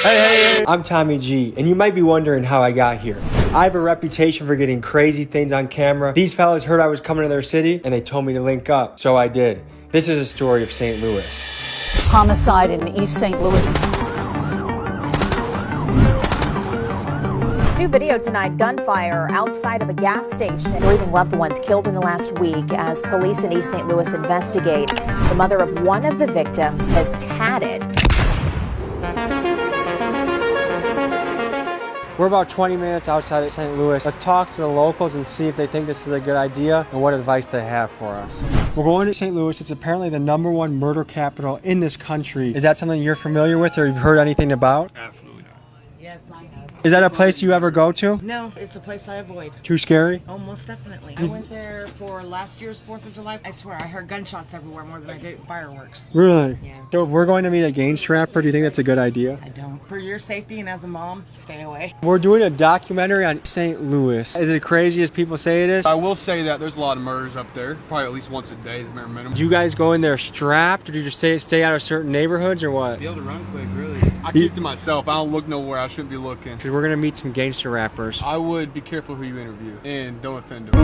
Hey, I'm Tommy G, and you might be wondering how I got here. I have a reputation for getting crazy things on camera. These fellas heard I was coming to their city, and they told me to link up, so I did. This is a story of St. Louis. Homicide in East St. Louis. New video tonight, gunfire outside of a gas station. Grieving loved ones killed in the last week as police in East St. Louis investigate. The mother of one of the victims has had it. We're about 20 minutes outside of St. Louis. Let's talk to the locals and see if they think this is a good idea and what advice they have for us. We're going to St. Louis. It's apparently the #1 murder capital in this country. Is that something you're familiar with or you've heard anything about? Absolutely not. Yes, I have. Is that a place you ever go to? No, it's a place I avoid. Too scary? Oh, most definitely. I went there for last year's 4th of July. I swear, I heard gunshots everywhere more than I did fireworks. Really? Yeah. So if we're going to meet a gang strapper, do you think that's a good idea? I don't. For your safety and as a mom, stay away. We're doing a documentary on St. Louis. Is it crazy as people say it is? I will say that there's a lot of murders up there, probably at least once a day, the bare minimum. Do you guys go in there strapped, or do you just stay out of certain neighborhoods, or what? Be able to run quick, really. I keep to myself. I don't look nowhere I shouldn't be looking. Because we're gonna meet some gangster rappers. I would be careful who you interview and don't offend them.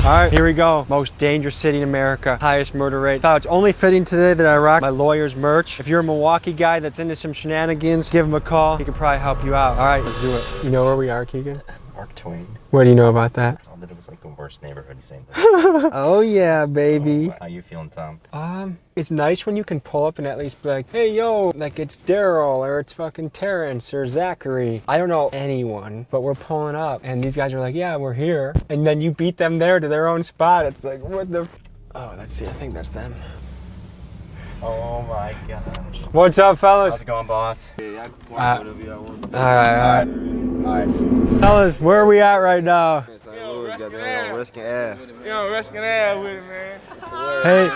Alright, here we go. Most dangerous city in America. Highest murder rate. Thought it's only fitting today that I rock my lawyer's merch. If you're a Milwaukee guy that's into some shenanigans, give him a call. He can probably help you out. Alright, let's do it. You know where we are, Keegan? Mark Twain. What do you know about that? I thought it was like the worst neighborhood in St. Louis. Oh yeah, baby. How you feeling, Tom? It's nice when you can pull up and at least be like, hey yo, like it's Daryl or it's fucking Terrence or Zachary. I don't know anyone, but we're pulling up and these guys are like, yeah, we're here. And then you beat them there to their own spot. It's like, what the oh, let's see, I think that's them. Oh my gosh. What's up, fellas? How's it going, boss? Alright. Fellas, where are we at right now? Ruskin Ave. Ruskin Ave with it, man. Hey,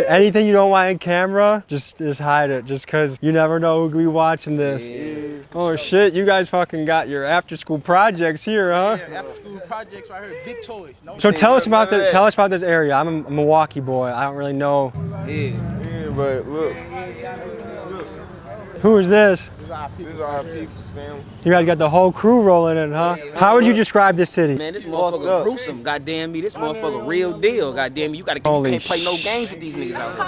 anything you don't want in camera, just hide it. Just cause you never know who could be watching this. Yeah. Oh shit, you guys fucking got your after school projects here, huh? Yeah, after school projects right here, big choice. No so tell us about this area. I'm a Milwaukee boy. I don't really know. Yeah, but look. Who is this? This is our people, fam. You guys got the whole crew rolling in, huh? How would you describe this city? Man, this motherfucker gruesome, goddamn me. This motherfucker real deal, goddamn me. You can't play no games with these niggas out here.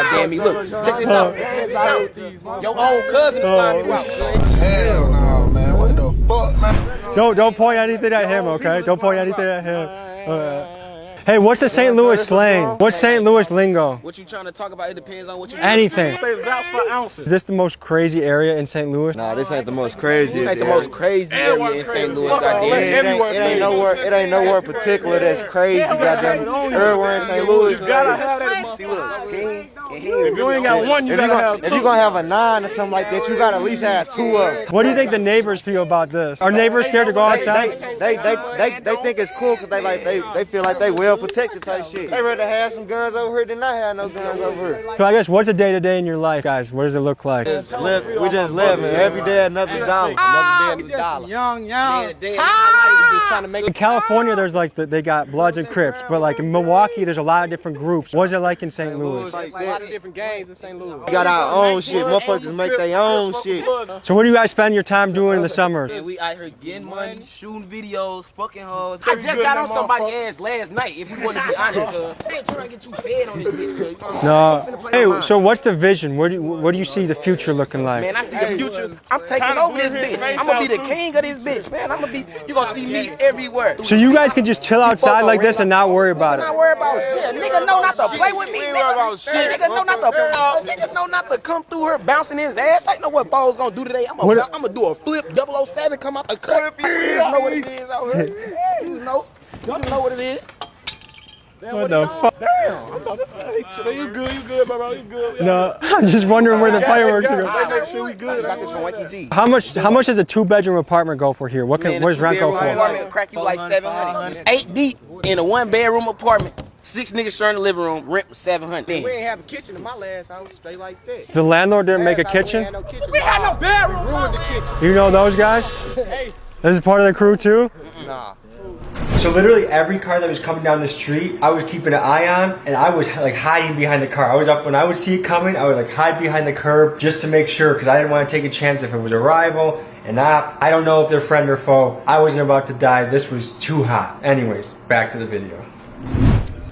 Goddamn me, look, check this out. Check this out. Your own cousin slime you out, cuz. Hell no, man. What the fuck, man? Don't point anything at him, okay? Don't point anything at him. Hey, what's the St. Louis slang? What's St. Louis lingo? What you trying to talk about? It depends on what you Anything. Say it's ounce for ounces. Is this the most crazy area in St. Louis? Nah, this ain't the most crazy. This ain't the most crazy area in St. Louis, goddamn. It ain't nowhere particular that's crazy, goddamn. Everywhere in St. Louis, you gotta have that. See, look, If you ain't got one, you gotta have two. If you gonna have a 9 or something like that, you gotta at least have 2 of them. What do you think the neighbors feel about this? Are neighbors scared to go outside? They think it's cool because they feel like they well protected type shit. They rather have some guns over here than not have no guns over here. So I guess what's a day-to-day in your life, guys? What does it look like? We just living every day another dollar. Another day another dollar. young. In California, there's like they got Bloods and Crips, but like in Milwaukee, there's a lot of different groups. What's it like in St. Louis? A lot of different gangs in St. Louis. We got our own shit. Motherfuckers make their own shit. So what do you guys spend your time doing in the summers? Yeah, we out here getting money, shooting videos, fucking hoes. I just got on somebody's ass last night, if we want to be honest, cuz. I ain't trying to get too fed on this bitch, cuz. No. Hey, so what's the vision? What do you see the future looking like? Man, I see the future. I'm taking over this bitch. I'm gonna be the king of this bitch, man. You gonna see me everywhere. So you guys can just chill outside like this and not worry about it? I'm not worried about shit. Nigga know not to play with me, nigga know not to come through her bouncing his ass. I know what Bo's gonna do today. I'm gonna do a flip 007, come out the cut. You know what it is out here. You know what it is. What the fuck? Damn. You good, bro. You good. No, I'm just wondering where the fireworks are going. Make sure we good. Got this from Wakey G. How much does a 2-bedroom apartment go for here? Where's rent go for? Apartment crack you like 700. It's 8 deep in a 1-bedroom apartment. 6 niggas sharing the living room. Rent was 700. We ain't have a kitchen in my last house. Straight like that. The landlord didn't make a kitchen? We had no bedroom. Ruined the kitchen. You know those guys? This is part of the crew too? Nah. So literally every car that was coming down the street, I was keeping an eye on, and I was like hiding behind the car. I was up when I would see it coming, I would like hide behind the curb just to make sure, because I didn't want to take a chance if it was a rival. And I don't know if they're friend or foe. I wasn't about to die. This was too hot. Anyways, back to the video.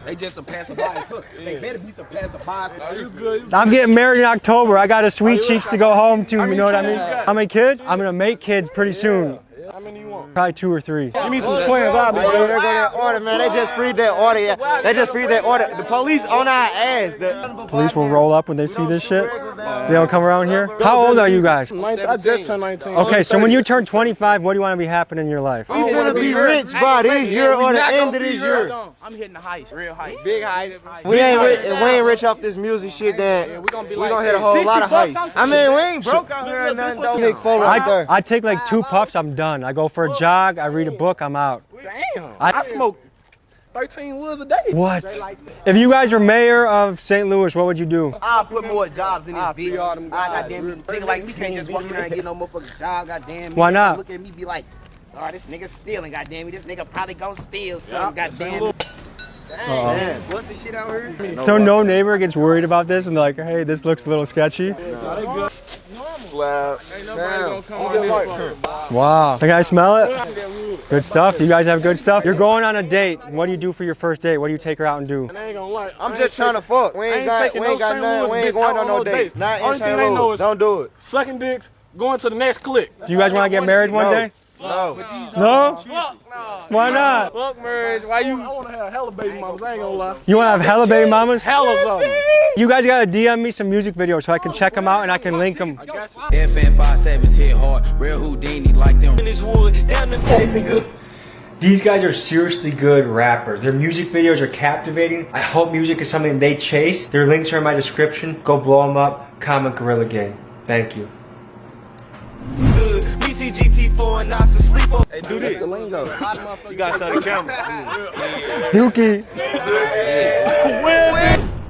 They just some passerbys. They better be some passerbys. Are you good? I'm getting married in October. I got a sweet cheeks to go home to. You know what I mean? How many kids? I'm gonna make kids pretty soon. How many you want? Probably 2 or 3. Give me some twins. I'll be There go that order, man. They just freed that order. Yeah. They just freed that order. The police on our ass. The Police will roll up when they see this shit. They don't come around here. How old are you guys? I just turned 19. Okay, so when you turn 25, what do you want to be happening in your life? we finna be rich by this year or the end of this year. I'm hitting the heights, real heights, big heights. We ain't rich. If we ain't rich off this music shit, then we gonna hit a whole lot of heights. I mean, we ain't broke out here or nothing. Though. Big photo right there. I take like 2 puffs, I'm done. I go for a jog, I read a book, I'm out. Damn, I smoke 13 woods a day. What? If you guys were mayor of St. Louis, what would you do? I'll put more jobs in this bitch. Goddamn, nigga like me can't just walk in there and get no motherfucking job. Goddamn. Why not? Look at me, be like, oh, this nigga stealing. Goddamn me, this nigga probably gonna steal something. Goddamn. Dang, what's this shit out here? So no neighbor gets worried about this and they're like, hey, this looks a little sketchy. Wow. Can I smell it? Good stuff. You guys have good stuff. You're going on a date. What do you do for your first date? What do you take her out and do? I'm just trying to fuck. We ain't got nothing. We ain't going on no dates. Not in St. Louis. Don't do it. Sucking dicks, going to the next click. Do you guys want to get married one day? No. No? Fuck no. Why not? Fuck marriage. Why you? I want to have hella baby mamas. I ain't gonna lie. You want to have hella baby mamas? Hella something. You guys got to DM me some music videos so I can check them out and I can link them. FN57s hit hard, real Houdini like them. In this wood, down the These guys are seriously good rappers. Their music videos are captivating. I hope music is something they chase. Their links are in my description. Go blow them up. Comment Gorilla Gang. Thank you. BTGT4 and Nas asleep on. Hey, do this. The lingo. You gotta show the camera. Dookie.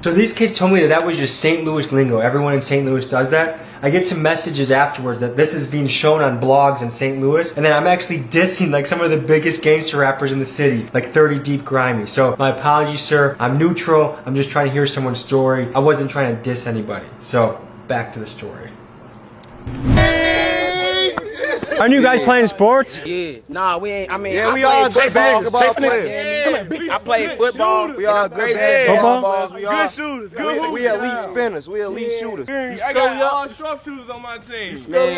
So these kids told me that was just St. Louis lingo. Everyone in St. Louis does that. I get some messages afterwards that this is being shown on blogs in St. Louis, and then I'm actually dissing like some of the biggest gangster rappers in the city, like 30 Deep Grimy. So my apologies, sir. I'm neutral. I'm just trying to hear someone's story. I wasn't trying to diss anybody. So back to the story. Aren't you guys playing sports? Yeah, nah, we ain't. I mean, Yeah, I we all played good basketball players. Come here, I played football. We all good Football? basketballs. We all shooters. we elite spinners. We elite shooters. I got all sharpshooters on my team. Man,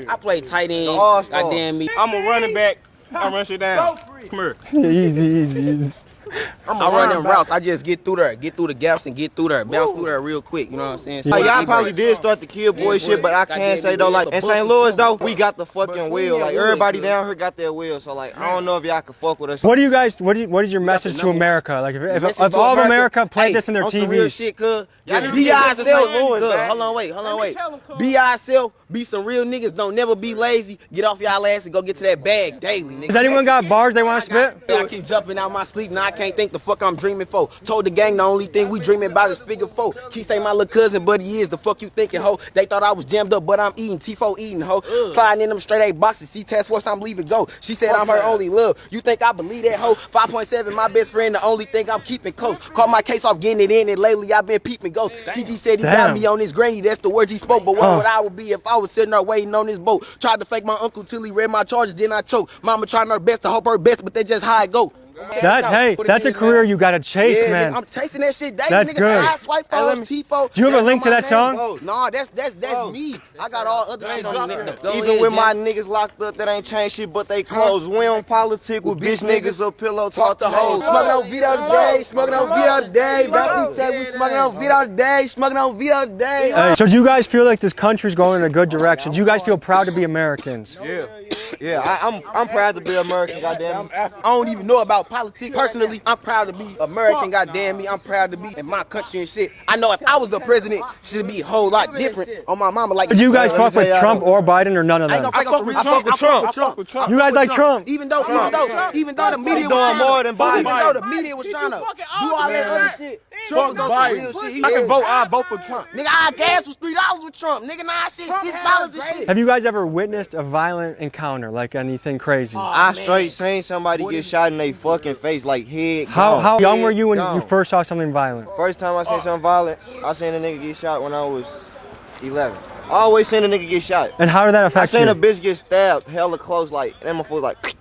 I played tight end. All-stars. Goddamn me. I'm a running back. I run shit down. Come here. Easy. I run them routes. I just get through there, get through the gaps, and get through there, bounce through there real quick. You know what I'm saying? So Like, y'all probably did start the kill boy shit, but I can't say though, like in St. Louis though, we got the fucking wheel. Like everybody down here got their wheel. So like I don't know if y'all can fuck with us. What do you guys? What is your message to America? Like if all of America played this in their Real TVs? shit, cuz. Y'all Just need be to get to St. ourselves. Louis, man. Hold on, wait. Be ourselves. Be some real niggas. Don't never be lazy. Get off y'all ass and go get to that bag daily, nigga. Has anyone got bars they want to spit? I keep jumping out my sleep. Now I can't think the fuck I'm dreaming for. Told the gang the only thing we dreaming about is figure 4. Keep saying my little cousin, but he is the fuck you thinking, ho. They thought I was jammed up, but I'm eating T4 eating, ho. Flying in them straight A boxes. She task force, I'm leaving go. She said I'm her only love. You think I believe that, ho? 5.7, my best friend, the only thing I'm keeping close. Caught my case off getting it in, and lately I've been peeping ghosts. TG said he got me on his granny. That's the words he spoke. But what would I would be if I was sitting there waiting on this boat? Tried to fake my uncle till he read my charges, then I choked. Mama trying her best to hope her best, but that's just how it go. That's a career you gotta chase, Yeah, man. I'm chasing that shit daily. That's Niggas good. Side swipe phones, T4. Do you have a That's link on to my that song? name. Nah, that's me. I got all other shit on the Even with my niggas locked up, that ain't changed shit, but they close. We don't politic with bitch niggas up pillow talk to hoes. Smoking on Vito today, smoking on Vito today. Back to check, we smoking on Vito today, smoking on Vito today. Hey, so do you guys feel like this country's going in a good direction? Do you guys feel proud to be Americans? Yeah, I'm proud to be American, goddamn. I don't even know about politics. Personally, I'm proud to be American, goddamn me. I'm proud to be in my country and shit. I know if I was the president, should be a whole lot different on my mama. Like, Do you guys fuck with Trump or Biden or none of them? I fuck with Trump. You guys like Trump? Even though the media was doing more than Biden. Even though the media was trying to do all that other shit, Trump was Fuck on some real Biden. shit. I can vote. I vote for Trump. Nigga, our gas was $3 with Trump. Nigga, nah, shit, $6 and shit. Have you guys ever witnessed a violent encounter, like anything crazy? I straight seen somebody get shot in their fucking face, like head. How young were you when gone. you first saw something violent? First time I seen something violent, I seen a nigga get shot when I was 11. I always seen a nigga get shot. And how did that I affect seen you? a bitch get stabbed hella close, like, that motherfucker was like,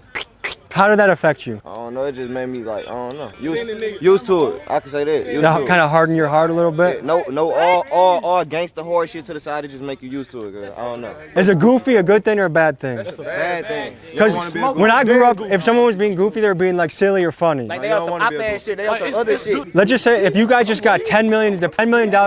How did that affect you? I don't know, it just made me like, I don't know. Used to it. I can say that. Used to it. Kind of harden your heart a little bit? No, all gangsta horror shit to the side, it just make you used to it, girl. I don't know. Is a goofy a good thing or a bad thing? It's a bad thing. Because when I grew up, if someone was being goofy, they were being like silly or funny. Like, they on some iPad shit, they on some other shit. Let's just say if you guys just got $10 million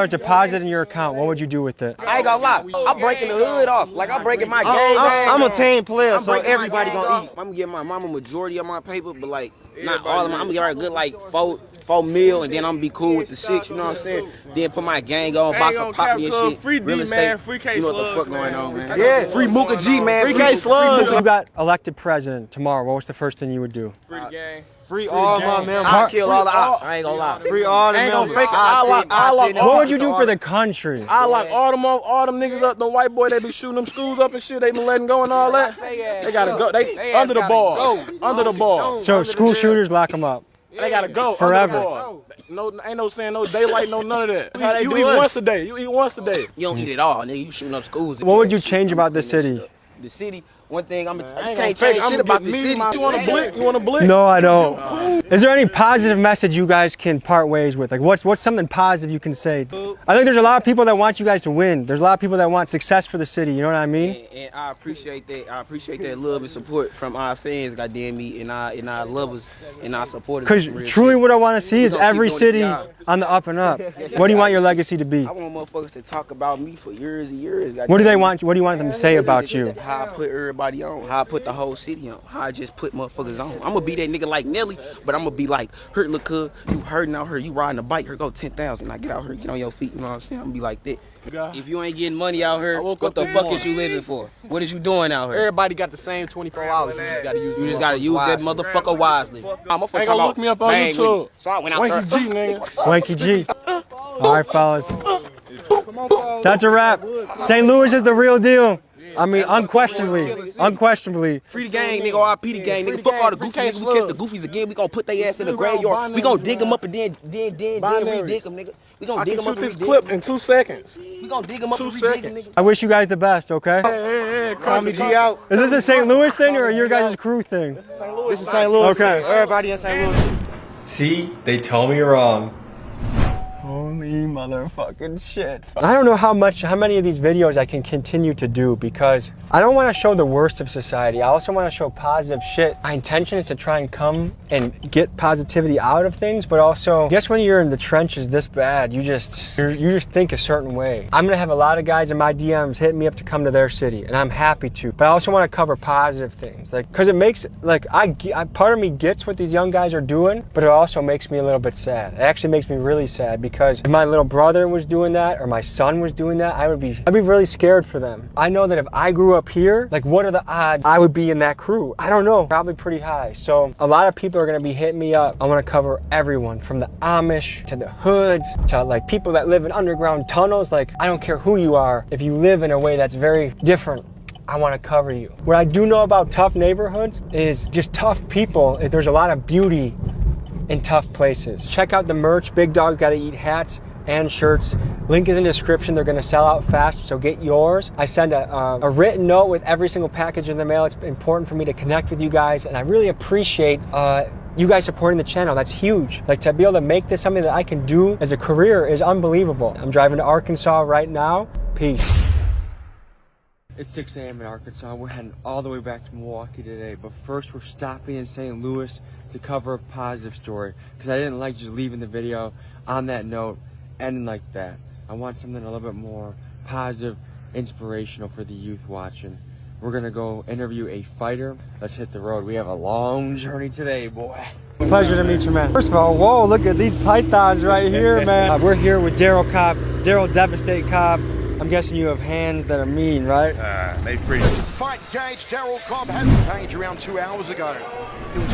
deposited in your account, what would you do with it? I ain't gonna lie, I'm breaking the hood off. Like, I'm breaking my game. I'm a team player, so breaking my everybody gang gonna off. eat. I'm gonna give my mama majority of my paper, but like not all of my. I'm gonna give her a good like four mil, and then I'm gonna be cool with the 6. You know what I'm saying? Then put my gang on, buy some property and shit. Free D, real man. estate. Free K You know what the Slugs, fuck going on, man? Yeah. Free Mooka G, man. Free K Slugs. If you got elected president tomorrow, what was the first thing you would do? Free the gang. Free all my members. I'll kill all the ops. I ain't gonna lie. Free all the Ain't gonna members. fake it. I lock What would you do for the country? I lock all them niggas up, them white boy they be shooting them schools up and shit, they been letting go and all that. They gotta go. They under the ball. Under the ball. So school shooters, lock them up. They gotta go. Forever. Under the ball. No, ain't no saying no daylight, no none of that. how they You do eat us. once a day. You eat once a day. You don't eat it all, nigga. You shooting up schools. What would you change about the city? The city. One thing I I ain't can't gonna change fake. I'm shit about gonna the get city. me. You want a blick? You want a blick? No, I don't. Is there any positive message you guys can part ways with? Like, what's something positive you can say? I think there's a lot of people that want you guys to win. There's a lot of people that want success for the city. You know what I mean? And I appreciate that. I appreciate that love and support from our fans, goddamn me, and our lovers and our supporters. Because truly, what I want to see is gonna keep every doing city the job. on the up and up. What do you want your legacy to be? I want motherfuckers to talk about me for years and years. What do they want? What do you want them to say about you? How I put everybody on. How I put the whole city on. How I just put motherfuckers on. I'm gonna be that nigga like Nelly, but I'm gonna be like, hurt look good, you hurting out here, you riding a bike, here go 10,000. Now get out here, get on your feet, you know what I'm saying? I'm gonna be like that. If you ain't getting money out here, woke what up the this fuck morning. is you living for? What is you doing out here? Everybody got the same 24 hours. You just gotta use. You just gotta use that motherfucker wisely. Ain't gonna look me up on YouTube. So I went out there. Wanky G, nigga. Wanky G. All right, fellas. That's a wrap. St. Louis is the real deal. I mean, unquestionably. Free the gang, nigga. RIP the gang, nigga. Fuck all the goofies. Nigga. We catch the goofies again. We gonna put their ass in the graveyard. We gonna dig them up and then re-dig them, nigga. We gonna I dig can them up shoot and this re-dig clip them. in 2 seconds. We gonna dig them up 2 and re-dig them, seconds. nigga. I wish you guys the best, okay? Tommy G out. Is this a St. Louis thing or your guys' crew thing? This is St. Louis. Okay. Everybody in St. Louis. See, they told me wrong. Holy motherfucking shit. I don't know how many of these videos I can continue to do because I don't want to show the worst of society. I also want to show positive shit. My intention is to try and come and get positivity out of things, but also, I guess when you're in the trenches this bad, you just think a certain way. I'm gonna have a lot of guys in my DMs hitting me up to come to their city, and I'm happy to. But I also want to cover positive things, like, cause it makes, like, part of me gets what these young guys are doing, but it also makes me a little bit sad. It actually makes me really sad because if my little brother was doing that or my son was doing that, I'd be really scared for them. I know that if I grew up here, like, what are the odds I would be in that crew? I don't know, probably pretty high. So a lot of people are gonna be hitting me up. I wanna cover everyone from the Amish to the hoods to like people that live in underground tunnels. Like, I don't care who you are. If you live in a way that's very different, I want to cover you. What I do know about tough neighborhoods is just tough people. There's a lot of beauty in tough places. Check out the merch. Big Dog's Gotta Eat hats and shirts. Link is in the description. They're gonna sell out fast, so get yours. I send a written note with every single package in the mail. It's important for me to connect with you guys, and I really appreciate you guys supporting the channel. That's huge. Like, to be able to make this something that I can do as a career is unbelievable. I'm driving to Arkansas right now. Peace. It's 6 a.m. in Arkansas. We're heading all the way back to Milwaukee today, but first we're stopping in St. Louis to cover a positive story because I didn't like just leaving the video on that note, ending like that. I want something a little bit more positive, inspirational for the youth watching. We're gonna go interview a fighter. Let's hit the road. We have a long journey today, boy. Pleasure to meet you, man. First of all, whoa, look at these pythons right here, man. We're here with Daryl Cobb, Daryl Devastate Cobb. I'm guessing you have hands that are mean, right? They pretty. Fight Gage, Daryl Cobb has the page around 2 hours ago. He was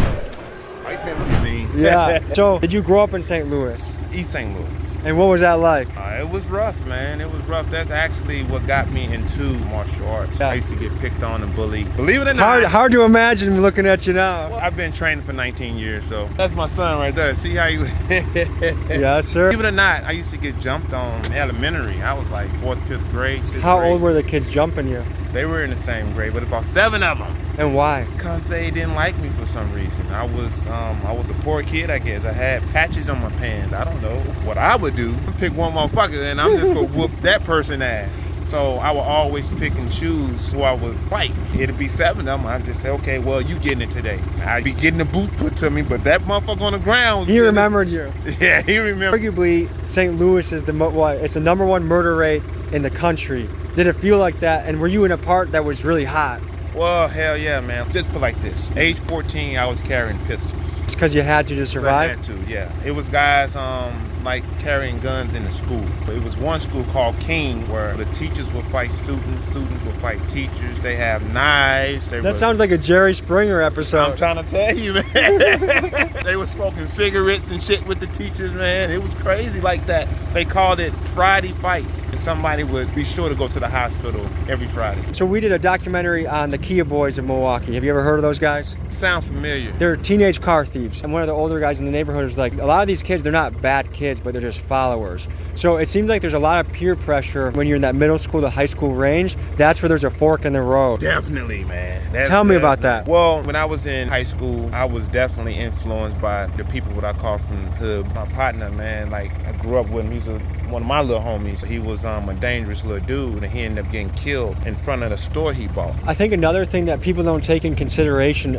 right then. Look at mean? Yeah. So, did you grow up in St. Louis? East St. Louis. And what was that like? It was rough, man. It was rough. That's actually what got me into martial arts. Yeah. I used to get picked on and bullied. Believe it or not. Hard to imagine looking at you now. I've been training for 19 years, so that's my son right there. See how you... Yes, sir. Believe it or not, I used to get jumped on in elementary. I was like 4th, 5th grade, 6th How grade. old were the kids jumping you? They were in the same grade, but about 7 of them. And why? Because they didn't like me for some reason. I was a poor kid, I guess. I had patches on my pants. I don't know what I would do. Pick one motherfucker and I'm just gonna whoop that person ass. So I would always pick and choose who I would fight. It'd be 7 of them. I'd just say, okay, well, you getting it today. I'd be getting the boot put to me, but that motherfucker on the ground was... He remembered you. Yeah, he remembered. Arguably, St. Louis is it's the #1 murder rate in the country. Did it feel like that? And were you in a part that was really hot? Well, hell yeah, man. Just put like this. Age 14, I was carrying pistols. It's because you had to survive? I had to, yeah. It was guys like carrying guns in the school. It was one school called King where the teachers would fight students would fight teachers. They have knives. That sounds like a Jerry Springer episode. I'm trying to tell you, man. They were smoking cigarettes and shit with the teachers, man. It was crazy like that. They called it Friday fights. And somebody would be sure to go to the hospital every Friday. So we did a documentary on the Kia Boys of Milwaukee. Have you ever heard of those guys? Sound familiar. They're teenage car thieves. And one of the older guys in the neighborhood was like, a lot of these kids, they're not bad kids, but they're just followers. So it seems like there's a lot of peer pressure when you're in that middle school to high school range. That's where there's a fork in the road. Definitely, man. Tell me about that. Well, when I was in high school, I was definitely influenced by the people that I call from the hood. My partner, man, like I grew up with him. He's one of my little homies. He was a dangerous little dude, and he ended up getting killed in front of the store he bought. I think another thing that people don't take in consideration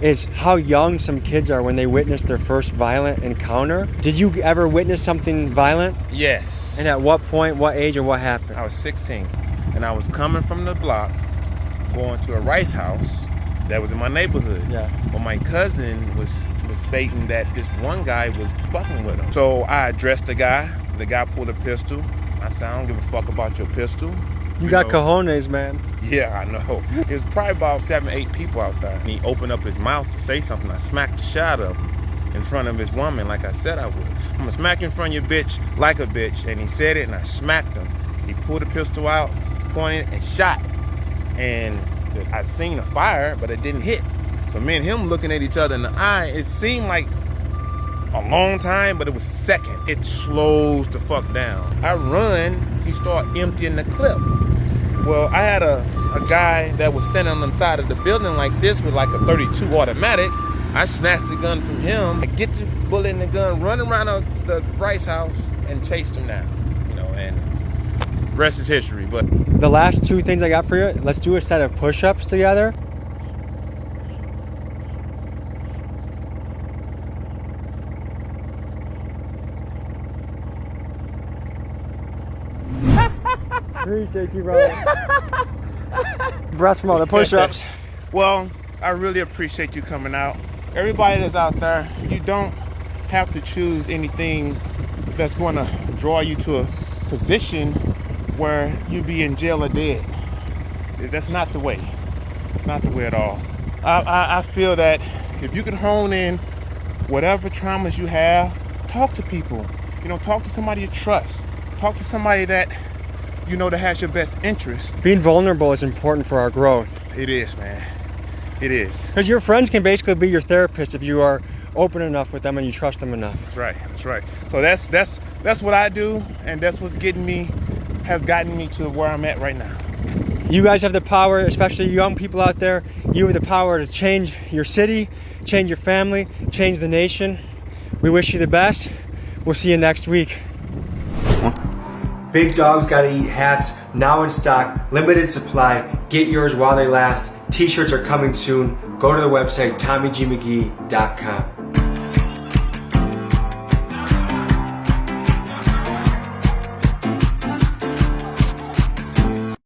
is how young some kids are when they witness their first violent encounter. Did you ever witness something violent? Yes. And at what point, what age, or what happened? I was 16, and I was coming from the block, going to a rice house that was in my neighborhood. Yeah. Well, my cousin was stating that this one guy was fucking with him. So I addressed the guy. The guy pulled a pistol. I said, I don't give a fuck about your pistol. You got cojones, man. Yeah, I know. There's probably about 7, 8 people out there. And he opened up his mouth to say something. I smacked the shit out of him in front of his woman like I said I would. I'm gonna smack you in front of your bitch like a bitch. And he said it and I smacked him. He pulled the pistol out, pointed and shot. And I seen a fire, but it didn't hit. So me and him looking at each other in the eye, it seemed like a long time, but it was second. It slows the fuck down. I run, he started emptying the clip. Well, I had a guy that was standing on the side of the building like this with like a .32 automatic. I snatched the gun from him. I get the bullet in the gun, run around the rice house and chased him down. You know, and rest is history. But the last 2 things I got for you, let's do a set of push-ups together. Appreciate you, brother. Breath from all the push-ups. Well, I really appreciate you coming out. Everybody that's out there, you don't have to choose anything that's going to draw you to a position where you be in jail or dead. That's not the way. It's not the way at all. I feel that if you can hone in whatever traumas you have, talk to people. You know, talk to somebody you trust. Talk to somebody that you know that has your best interest. Being vulnerable is important for our growth. It is, man. It is. Because your friends can basically be your therapist if you are open enough with them and you trust them enough. That's right. That's right. So that's what I do, and that's what's has gotten me to where I'm at right now. You guys have the power, especially young people out there. You have the power to change your city, change your family, change the nation. We wish you the best. We'll see you next week. Big Dogs Gotta Eat hats, now in stock, limited supply. Get yours while they last. T-shirts are coming soon. Go to the website, TommyGMcGee.com.